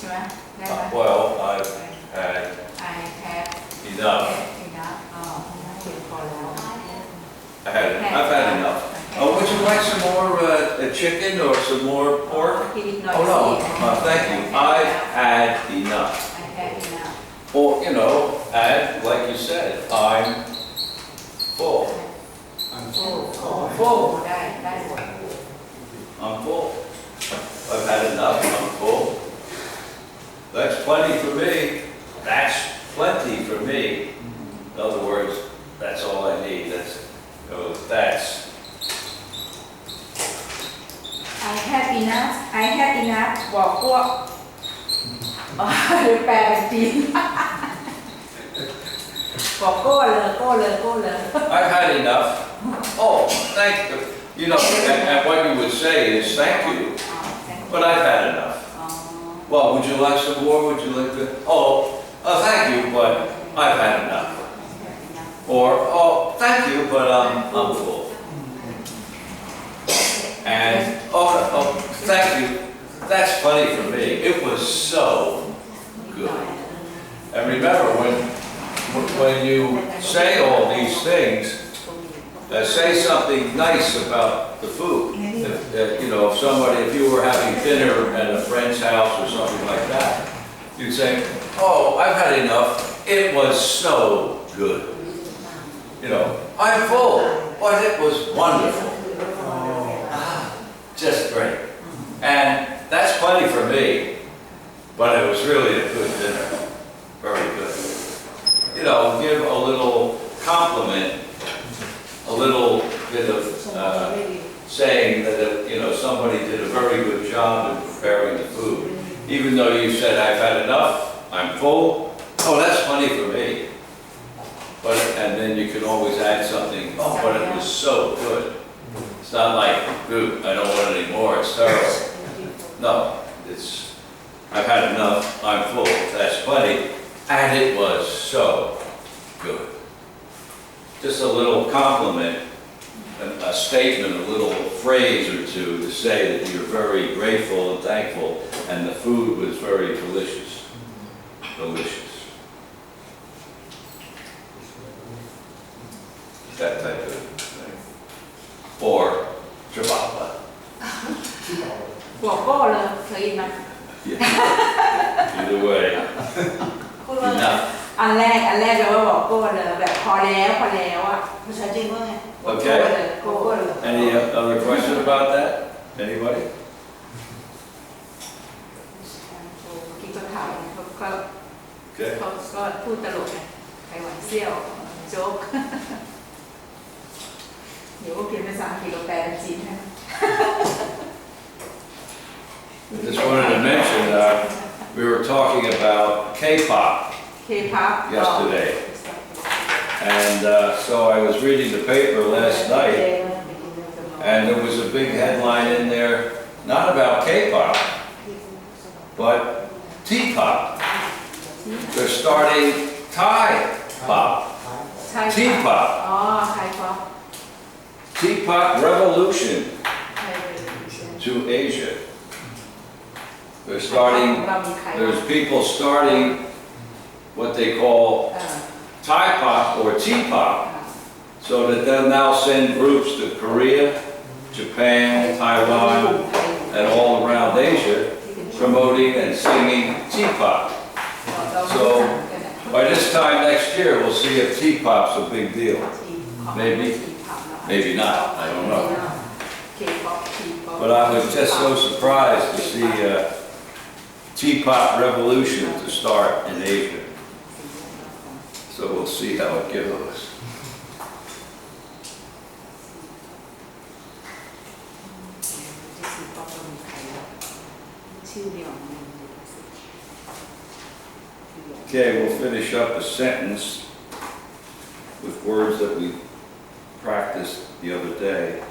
ไหมได้ไหม Well, I've had I have enough. enough อ๋อเพียงพอแล้ว I've had enough. Oh, would you like some more chicken or some more pork? กินอีกหน่อย Oh สิ no, thank you. I've had enough. I have enough Or, you know, and like you said, I'm full. full ได้หมด I'm full. I've had enough. I'm full. That's plenty for me. That's plenty for me. In other words, that's all I need. That's I have enough I have enough บอกพวกหรือแปลเป็นจีนบอกโก้เลยโก้เลยโก้เลย I've had enough. Oh, thank you. You know, and what you would say is thank you, but I've had enough. Well, would you like some more? Would you like to? Oh, thank you, but I've had enough. Or, oh, thank you, but I'm full. And, oh, thank you. That's funny for me. It was so good. And remember, when you say all these things, say something nice about the food. You know, if you were having dinner at a friend's house or something like that, you'd say, oh, I've had enough. It was so good. You know, I'm full, but it was wonderful. Just great. And that's plenty for me, but it was really a good dinner. Very good. You know, give a little compliment, a little bit of saying that, somebody did a very good job in preparing the food. Even though you said, I've had enough, I'm full, oh, that's plenty for me. And then you can always add something, oh, but it was so good. It's not like, dude, I don't want any more, it's terrible. No, I've had enough, I'm full, that's plenty, and it was so good. Just a little compliment, a statement, a little phrase or two to say that you're very grateful and thankful, and the food was very delicious. Delicious. That type of thing. Or Chihuahua. บอกโก้เลยเคยไหม Either way. Enough. อันแรกแปลว่าบอกโก้เลยแบบพอแล้วอ่ะภาษาจีนว่าไง Okay. โก้เลย Any other question about that? Anybody? กินก็ถามเขาก็ Okay. พูดตลกไงไต้หวันเซี่ยวโจ๊กเดี๋ยวก็เขียนภาษาอังกฤษเราแปลเป็นจีนให้ I just wanted to mention we were talking about K-pop K-pop yesterday, and so I was reading the paper last night, and there was a big headline in there, not about K-pop, but T-pop. They're starting Thai pop, T-pop, อ๋อไทยป๊อป T-pop revolution to Asia. There's people starting what they call Thai pop or T-pop, so that they'll now send groups to Korea, Japan, Taiwan, and all around Asia promoting and singing T-pop. So by this time next year, we'll see if T-pop's a big deal. Maybe not, I don't know. But I was just so surprised to see T-pop revolution to start in Asia. So we'll see how it goes. Okay, we'll finish up a sentence with words that we practiced the other day.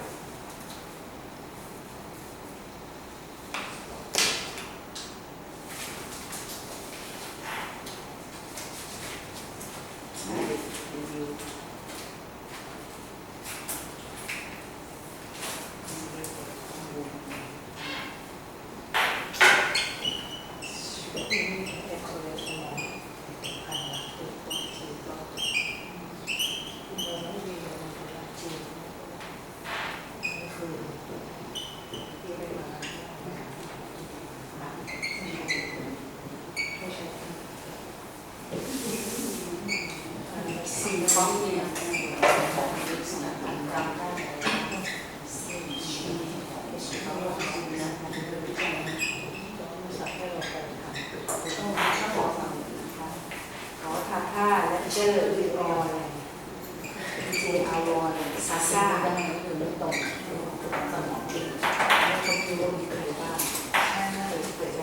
เจอร์วิออนดีเจอาวอนซาซ่าอยู่ไม่ตรงสมองดีไม่ต้องดูว่ามีใครบ้างเกิดอะไร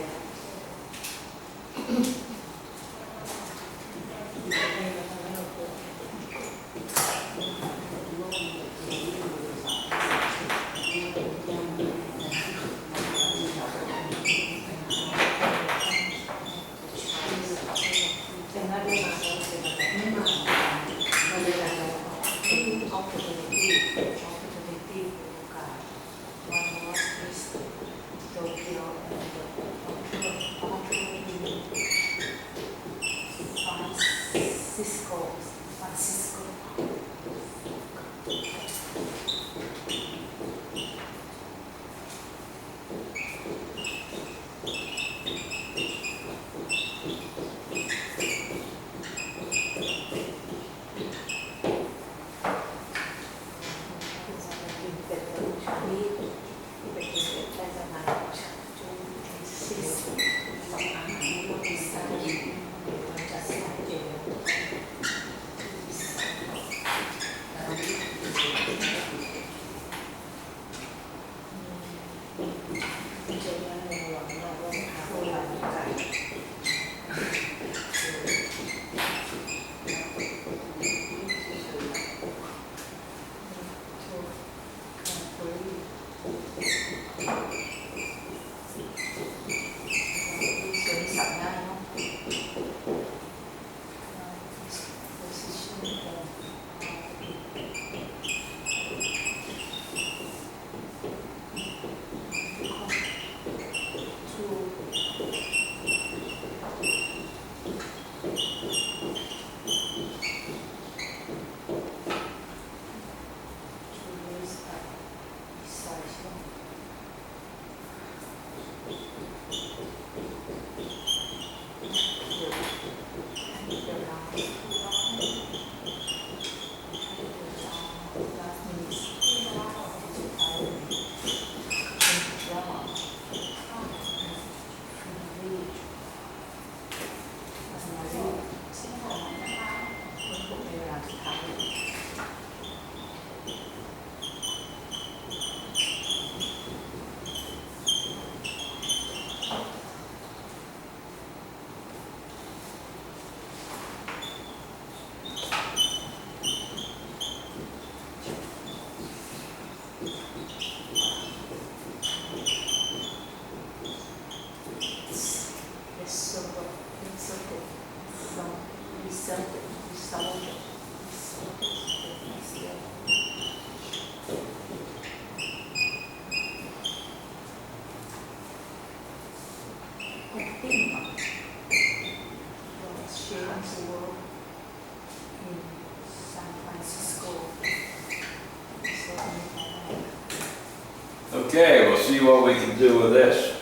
Okay, we'll see what we can do with this.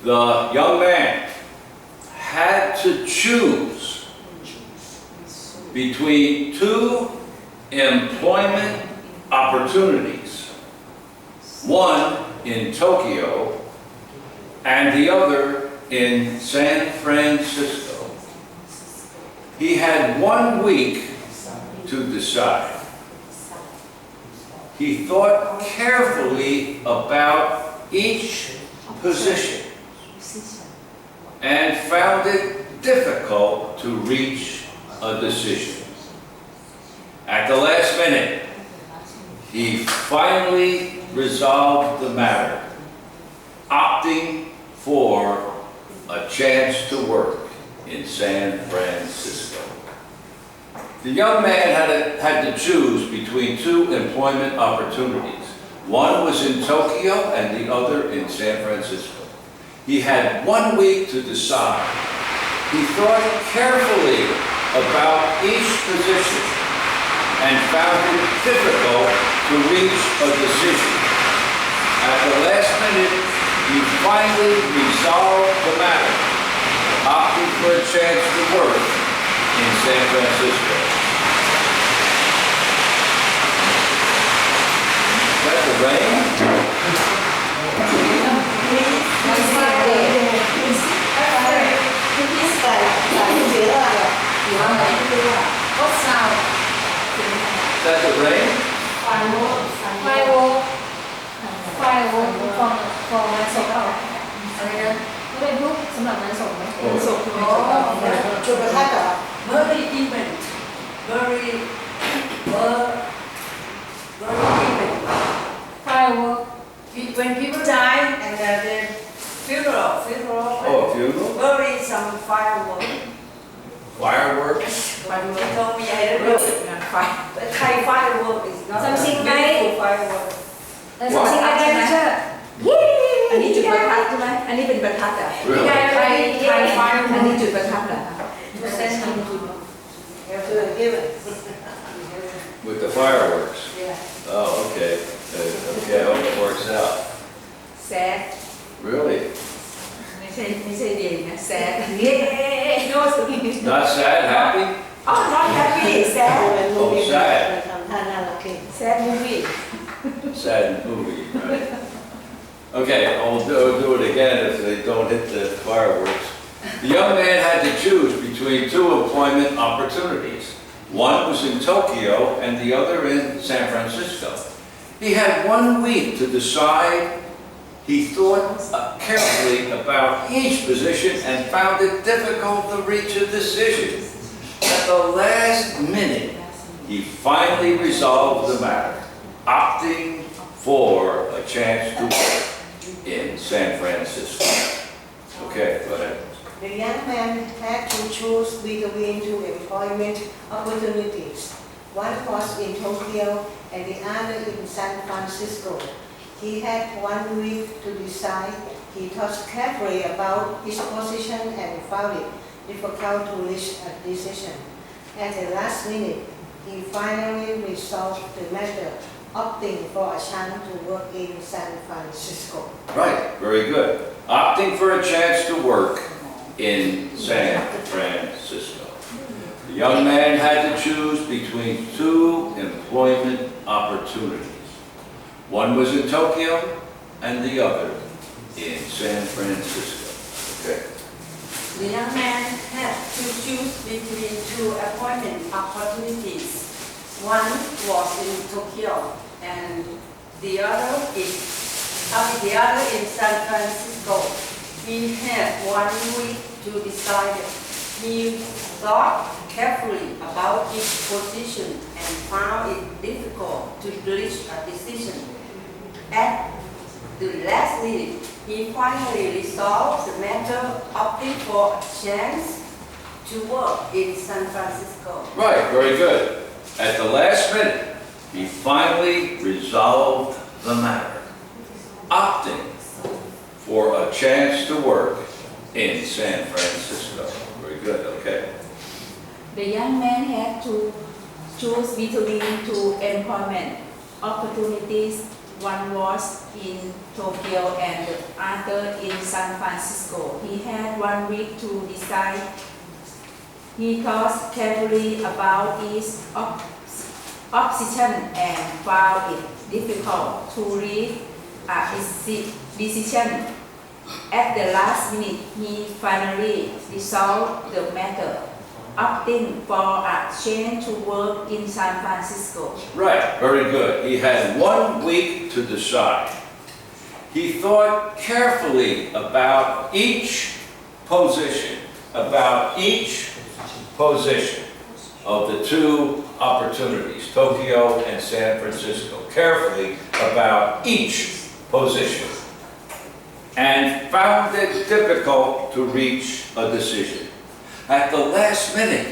The young man had to choose between two employment opportunities, one in Tokyo and the other in San Francisco. He had 1 week to decide. He thought carefully about each position and found it difficult to reach a decision. At the last minute, he finally resolved the matter, opting for a chance to work in San Francisco. The young man had to choose between two employment opportunities. One was in Tokyo and the other in San Francisco. He had 1 week to decide. He thought carefully about each position and found it difficult to reach a decision. At the last minute, he finally resolved the matter, opting for a chance to work in San Francisco. Is that the rain? สำหรับงานศพไหม โอ้ งานศพคือ อ๋อจุดประทัดเหรอ very event, very event. firework When people die and the funeral, Oh, a funeral? very some firework. Fireworks? He told me I don't know. งานไฟ But Thai firework is not Something a beautiful like- firework. something like that teacher อันนี้จุดประทัดใช่ไหมอันนี้เป็นประทัดอ่ะ Really? ไทยอันนี้จุดประทัดเหรอคะ To send him to have to give it With the fireworks? yeah. Oh, okay. Okay, I hope it works out. sad Really? ไม่ใช่ดีนะ sad เย้ no Not sad, happy? oh not happy sad Oh, sad. ทำท่าน่ารักขึ้น sad movie Sad movie, right? Okay, I'll do it again if they don't hit the fireworks. The young man had to choose between two employment opportunities. One was in Tokyo and the other in San Francisco. He had 1 week to decide. He thought carefully about each position and found it difficult to reach a decision. At the last minute, he finally resolved the matter, opting for a chance to work in San Francisco. Okay, go ahead. The young man had to choose between two employment opportunities. One was in Tokyo and the other in San Francisco. He had 1 week to decide. He thought carefully about his position and found it difficult to reach a decision. At the last minute, he finally resolved the matter, opting for a chance to work in San Francisco. Right, very good. Opting for a chance to work in San Francisco. The young man had to choose between two employment opportunities. One was in Tokyo and the other in San Francisco. Okay. The young man had to choose between two employment opportunities. One was in Tokyo and the other in San Francisco. He had 1 week to decide. He thought carefully about each position and found it difficult to reach a decision. At the last minute, he finally resolved the matter, opting for a chance to work in San Francisco. Right, very good. At the last minute, he finally resolved the matter, opting for a chance to work in San Francisco. Very good, okay. The young man had to choose between two employment opportunities. One was in Tokyo and the other in San Francisco. He had 1 week to decide. He thought carefully about each option and found it difficult to reach a decision. At the last minute, he finally resolved the matter, opting for a change to work in San Francisco. Right, very good. He had 1 week to decide. He thought carefully about each position of the two opportunities, Tokyo and San Francisco, carefully about each position, and found it difficult to reach a decision. At the last minute,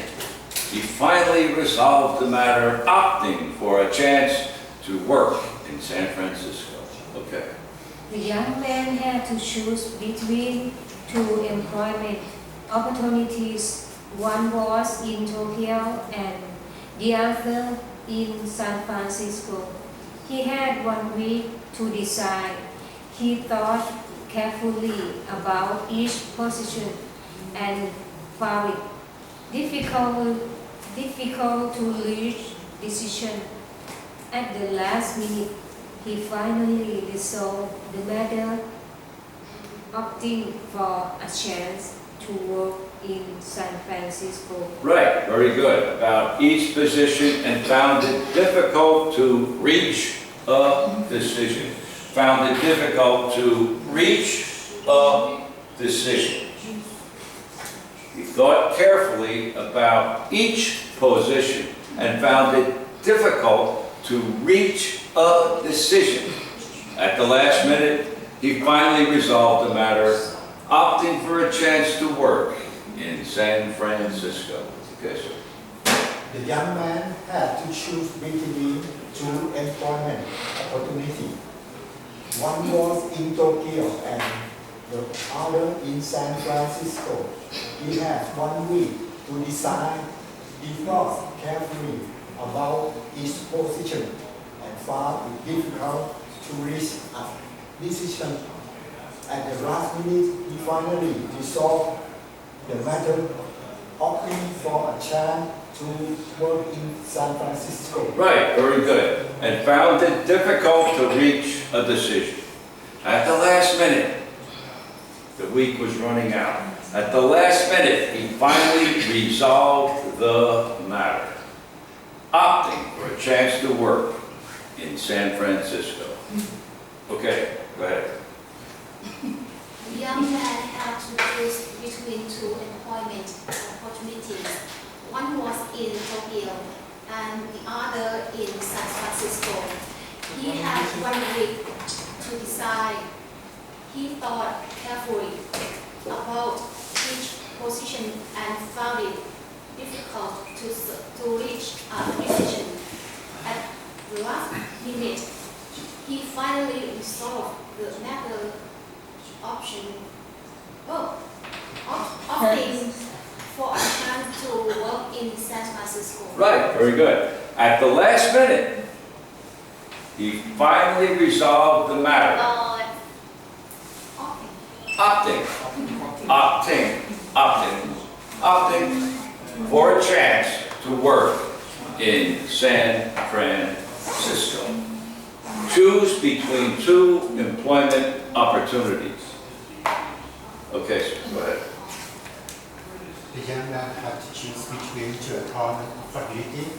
he finally resolved the matter, opting for a chance to work in San Francisco. Okay. The young man had to choose between two employment opportunities. One was in Tokyo and the other in San Francisco. He had 1 week to decide. He thought carefully about each position and found it difficult to reach decision. At the last minute, he finally resolved the matter, opting for a chance to work in San Francisco. Right, very good. About each position and found it difficult to reach a decision. Found it difficult to reach a decision. He thought carefully about each position and found it difficult to reach a decision. At the last minute, he finally resolved the matter, opting for a chance to work in San Francisco. Okay, sir. The young man had to choose between two employment opportunities. One was in Tokyo and the other in San Francisco. He had 1 week to decide. He thought carefully about each position and found it difficult to reach a decision. At the last minute, he finally resolved the matter, opting for a chance to work in San Francisco. Right, very good. And found it difficult to reach a decision. At the last minute, the week was running out. At the last minute, he finally resolved the matter, opting for a chance to work in San Francisco. Okay, go ahead. The young man had to choose between two employment opportunities. One was in Tokyo and the other in San Francisco. He had 1 week to decide. He thought carefully about each position and found it difficult to reach a decision. At the last minute, he finally resolved the matter, opting for a chance to work in San Francisco. Right, very good. At the last minute, he finally resolved the matter, opting for a chance to work in San Francisco. Choose between two employment opportunities. Okay, sir, go ahead. The young man had to choose between two employment opportunities.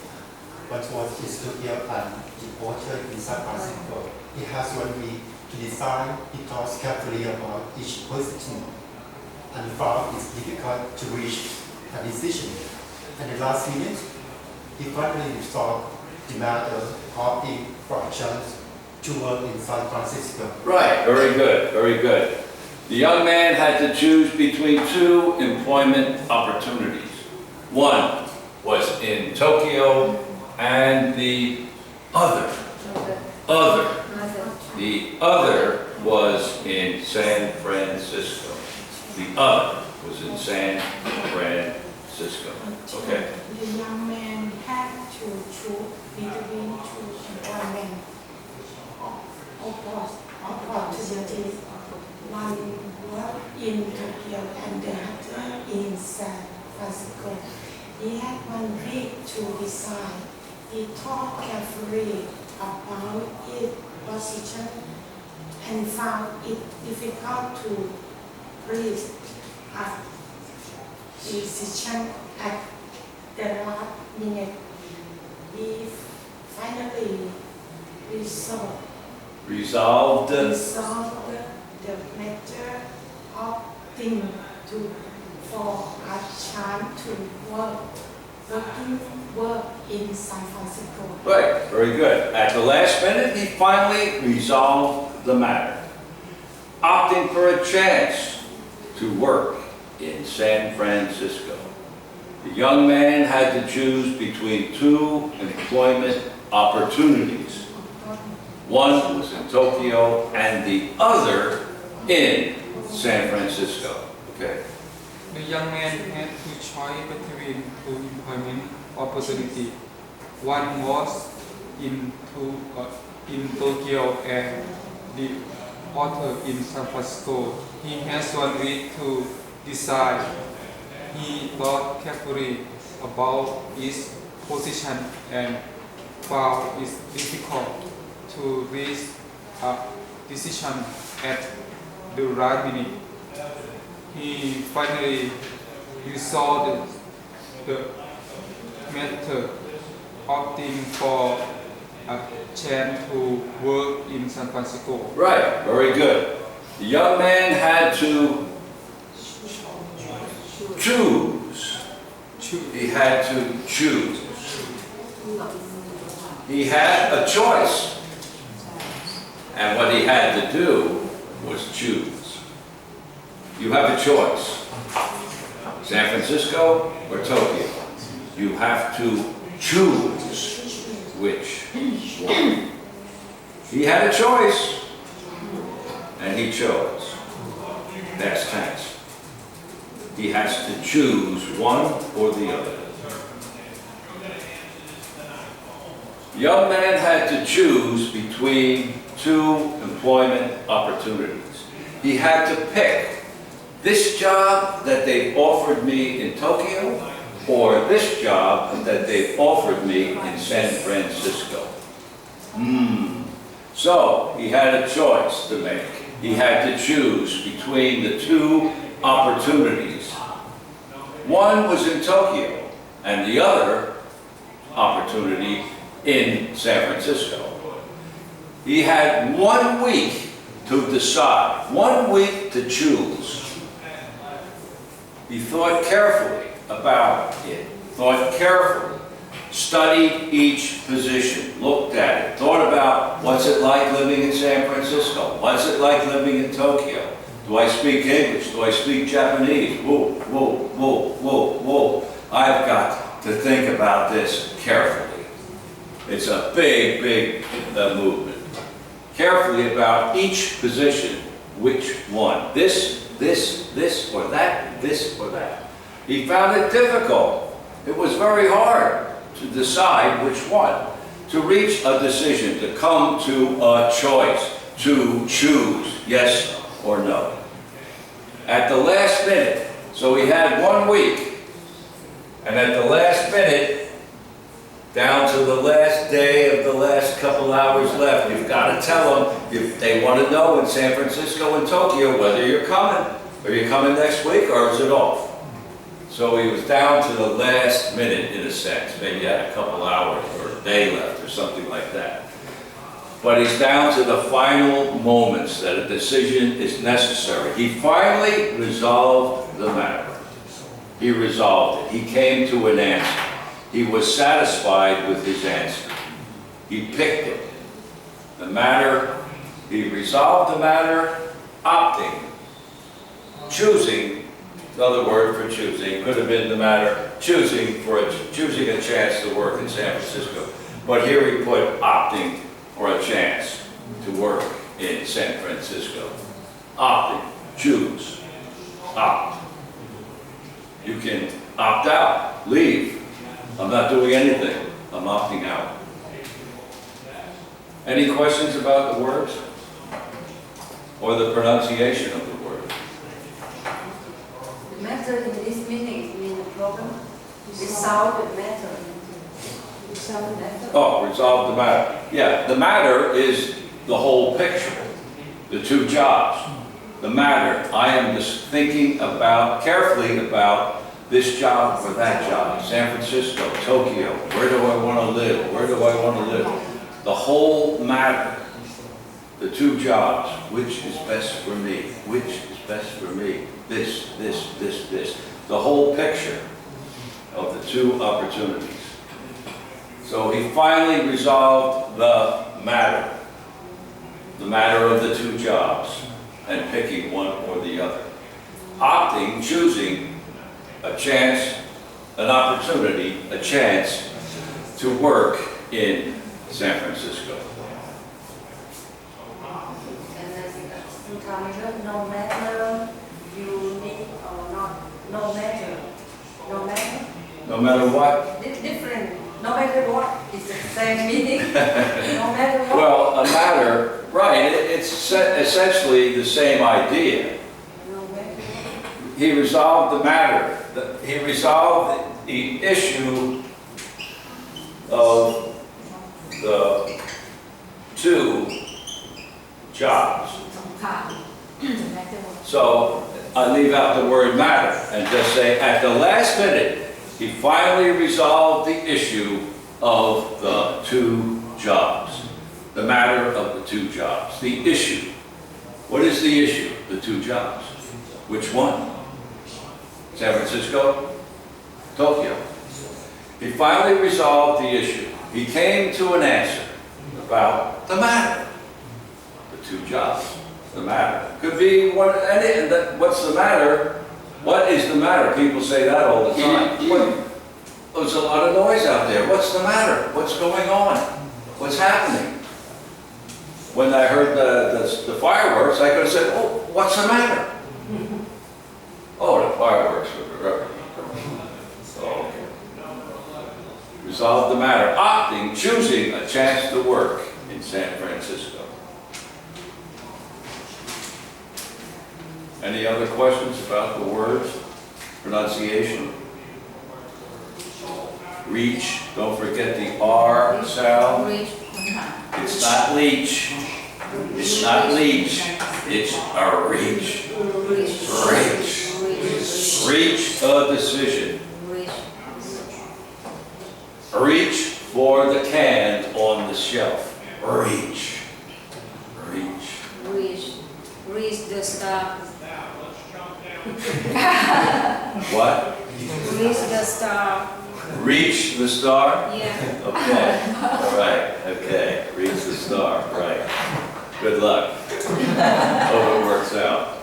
One was in Tokyo and the other in San Francisco. He has 1 week to decide. He thought carefully about each position and found it difficult to reach a decision. At the last minute, he finally resolved the matter, opting for a chance to work in San Francisco. Right, very good, very good. The young man had to choose between two employment opportunities. One was in Tokyo and the other was in San Francisco. The other was in San Francisco. Okay. The young man had to choose between two employment opportunities. One was in Tokyo and the other in San Francisco. He had 1 week to decide. He thought carefully about each position and found it difficult to reach a decision. At the last minute, he finally resolved the matter, opting for a chance to work in San Francisco. Right, very good. At the last minute, he finally resolved the matter, opting for a chance to work in San Francisco. The young man had to choose between two employment opportunities. One was in Tokyo and the other in San Francisco. Okay. The young man had to choose between two employment opportunities. One was in Tokyo and the other in San Francisco. He has 1 week to decide. He thought carefully about each position and found it difficult to reach a decision at the right minute. He finally resolved the matter, opting for a chance to work in San Francisco. Right, very good. The young man had to choose. He had to choose. He had a choice. And what he had to do was choose. You have a choice. San Francisco or Tokyo. You have to choose which one. He had a choice. And he chose. Past tense. He has to choose one or the other. The young man had to choose between two employment opportunities. He had to pick this job that they've offered me in Tokyo or this job that they've offered me in San Francisco. So he had a choice to make. He had to choose between the two opportunities. One was in Tokyo and the other opportunity in San Francisco. He had 1 week to decide, 1 week to choose. He thought carefully about it, thought carefully, studied each position, looked at it, thought about what's it like living in San Francisco, what's it like living in Tokyo, do I speak English, do I speak Japanese, whoa. I've got to think about this carefully. It's a big movement. Carefully about each position, which one, this or that, this or that. He found it difficult. It was very hard to decide which one, to reach a decision, to come to a choice, to choose yes or no. At the last minute, so he had 1 week, and at the last minute, down to the last day of the last couple hours left, you've got to tell them if they want to know in San Francisco and Tokyo whether you're coming. Are you coming next week or is it off? So he was down to the last minute in a sense. Maybe he had a couple hours or a day left or something like that. But he's down to the final moments that a decision is necessary. He finally resolved the matter. He resolved it. He came to an answer. He was satisfied with his answer. He picked it. The matter, he resolved the matter, opting, choosing. Another word for choosing could have been the matter choosing a chance to work in San Francisco. But here he put opting for a chance to work in San Francisco. Opting, choose, opt. You can opt out, leave. I'm not doing anything. I'm opting out. Any questions about the words or the pronunciation of the word? Matter in this meaning means the problem. Resolve the matter. Oh, resolve the matter. Yeah, the matter is the whole picture, the two jobs. The matter, I am just thinking carefully about this job or that job, San Francisco, Tokyo, where do I want to live, where do I want to live? The whole matter, the two jobs, which is best for me, which is best for me, this. The whole picture of the two opportunities. So he finally resolved the matter of the two jobs, and picking one or the other. Opting, choosing a chance, an opportunity, a chance to work in San Francisco. And sometimes no matter you need or not, no matter. No matter what? Different. No matter what, it's the same meaning. No matter what. Well, a matter, right, it's essentially the same idea. No matter what. He resolved the matter. He resolved the issue of the two jobs. So I leave out the word matter and just say at the last minute, he finally resolved the issue of the two jobs. The matter of the two jobs. The issue. What is the issue? The two jobs. Which one? San Francisco, Tokyo. He finally resolved the issue. He came to an answer about the matter. The two jobs, the matter. Could be one, what's the matter? What is the matter? People say that all the time. There's a lot of noise out there. What's the matter? What's going on? What's happening? When I heard the fireworks, I could have said, oh, what's the matter? Oh, the fireworks. Oh, okay. Resolve the matter. Opting, choosing a chance to work in San Francisco. Any other questions about the words? Pronunciation? Reach. Don't forget the R sound. It's not leech. It's not leech. It's a reach. Reach. Reach a decision. Reach for the can on the shelf. Reach. Reach. Reach the star. What? Reach the star. Reach the star? Yeah. Okay. All right. Okay. Reach the star. Right. Good luck. Hope it works out.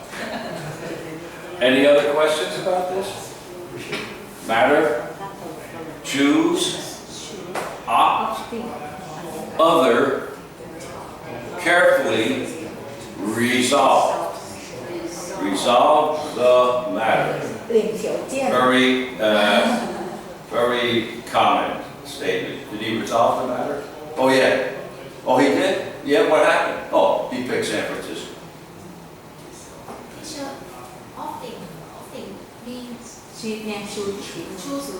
Any other questions about this? Matter? Choose? Opt? Other? Carefully? Resolve. Resolve the matter. Very common statement. Did he resolve the matter? Oh yeah. Oh, he did? Yeah, what happened? Oh, he picked San Francisco. Teacher, opting means choose.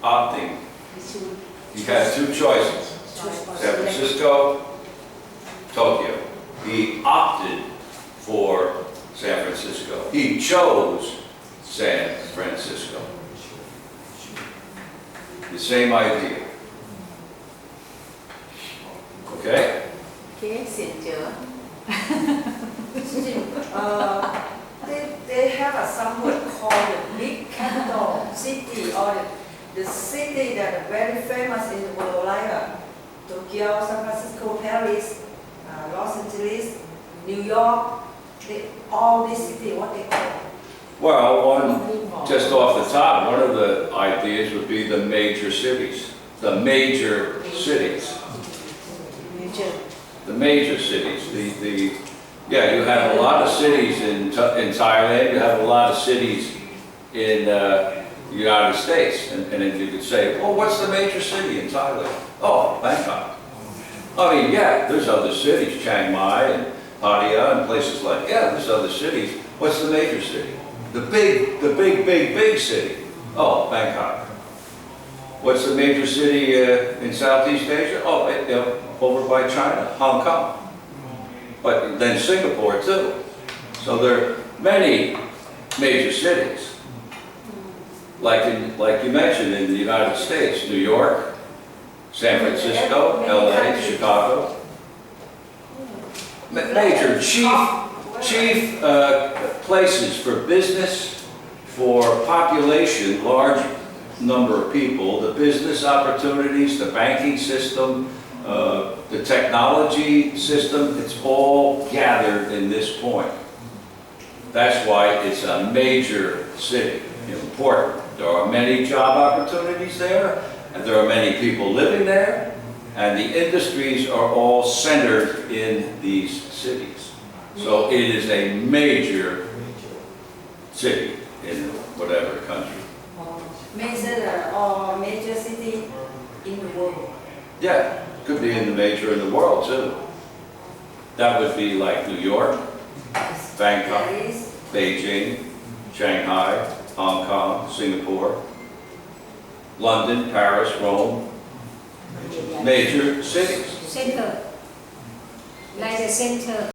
Opting. He had two choices. San Francisco, Tokyo. He opted for San Francisco. He chose San Francisco. The same idea. Okay? Okay, xin chào. They have a somewhat called the big capital city, or the city that are very famous in the world, like Tokyo, San Francisco, Paris, Los Angeles, New York. All these cities, what they call? Well, just off the top, one of the ideas would be the major cities. The major cities. The major cities. Yeah, you have a lot of cities in Thailand. You have a lot of cities in the United States, and then you could say, well, what's the major city in Thailand? Oh, Bangkok. I mean, yeah, there's other cities, Chiang Mai and Pattaya and places like, yeah, there's other cities. What's the major city? The big city. Oh, Bangkok. What's the major city in Southeast Asia? Oh, over by China, Hong Kong. But then Singapore too. So there are many major cities. Like you mentioned in the United States, New York, San Francisco, LA, Chicago. Major chief places for business, for population, large number of people, the business opportunities, the banking system, the technology system, it's all gathered in this point. That's why it's a major city, important. There are many job opportunities there, and there are many people living there, and the industries are all centered in these cities. So it is a major city in whatever country. Major city in the world. Yeah, could be in the major in the world too. That would be like New York, Bangkok, Beijing, Shanghai, Hong Kong, Singapore, London, Paris, Rome. Major cities. Center. Like the center